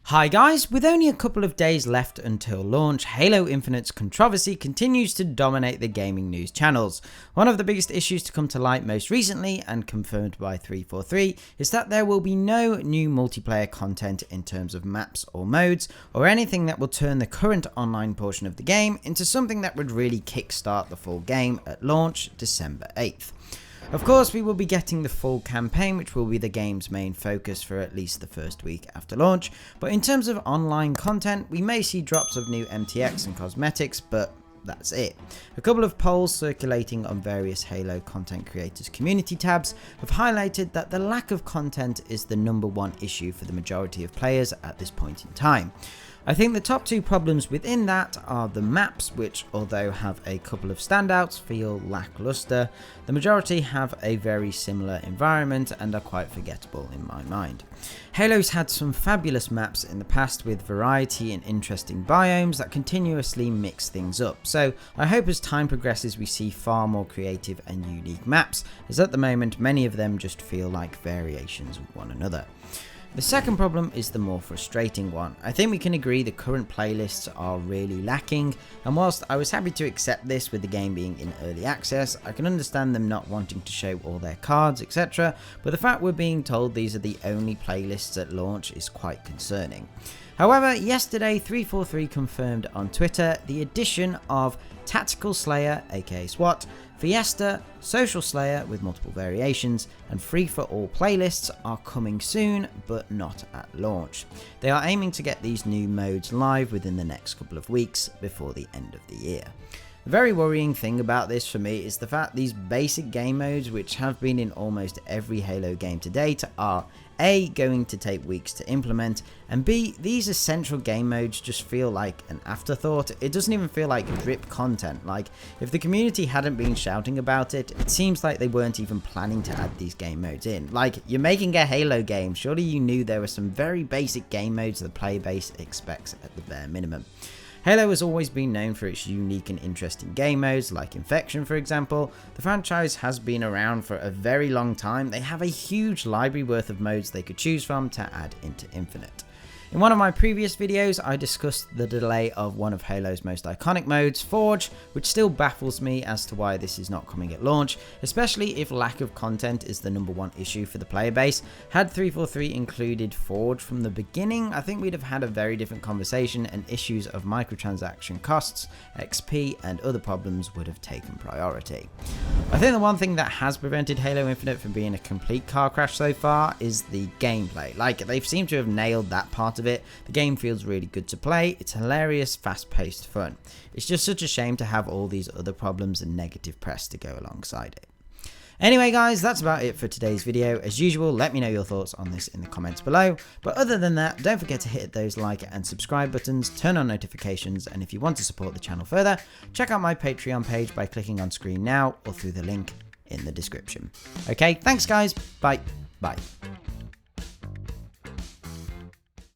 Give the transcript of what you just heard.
Hi guys, with only a couple of days left until launch, Halo Infinite's controversy continues to dominate the gaming news channels. One of the biggest issues to come to light most recently, and confirmed by 343, is that there will be no new multiplayer content in terms of maps or modes, or anything that will turn the current online portion of the game into something that would really kickstart the full game at launch December 8th. Of course, we will be getting the full campaign, which will be the game's main focus for at least the first week after launch, but in terms of online content, we may see drops of new MTX and cosmetics, but that's it. A couple of polls circulating on various Halo content creators community tabs have highlighted that the lack of content is the #1 issue for the majority of players at this point in time. I think the top two problems within that are the maps, which although have a couple of standouts, feel lackluster. The majority have a very similar environment and are quite forgettable in my mind. Halo's had some fabulous maps in the past with variety and interesting biomes that continuously mix things up, so I hope as time progresses we see far more creative and unique maps, as at the moment many of them just feel like variations of one another. The second problem is the more frustrating one. I think we can agree the current playlists are really lacking, and whilst I was happy to accept this with the game being in early access, I can understand them not wanting to show all their cards, etc, but the fact we're being told these are the only playlists at launch is quite concerning. However, yesterday 343 confirmed on Twitter the addition of Tactical Slayer aka SWAT, Fiesta, Social Slayer with multiple variations, and Free for All playlists are coming soon, but not at launch. They are aiming to get these new modes live within the next couple of weeks before the end of the year. The very worrying thing about this for me is the fact these basic game modes, which have been in almost every Halo game to date, are A, going to take weeks to implement, and B, these essential game modes just feel like an afterthought. It doesn't even feel like drip content. Like, if the community hadn't been shouting about it, it seems like they weren't even planning to add these game modes in. Like, you're making a Halo game, surely you knew there were some very basic game modes the player base expects at the bare minimum. Halo has always been known for its unique and interesting game modes, like Infection for example. The franchise has been around for a very long time. They have a huge library worth of modes they could choose from to add into Infinite. In one of my previous videos, I discussed the delay of one of Halo's most iconic modes, Forge, which still baffles me as to why this is not coming at launch, especially if lack of content is the #1 issue for the player base. Had 343 included Forge from the beginning, I think we'd have had a very different conversation, and issues of microtransaction costs, XP, and other problems would have taken priority. I think the one thing that has prevented Halo Infinite from being a complete car crash so far is the gameplay. Like, they've seemed to have nailed that part of it. The game feels really good to play, it's hilarious, fast-paced fun. It's just such a shame to have all these other problems and negative press to go alongside it. Anyway guys, that's about it for today's video. As usual, let me know your thoughts on this in the comments below, but other than that, don't forget to hit those like and subscribe buttons, turn on notifications, and if you want to support the channel further, check out my Patreon page by clicking on screen now or through the link in the description. Okay, thanks guys, bye.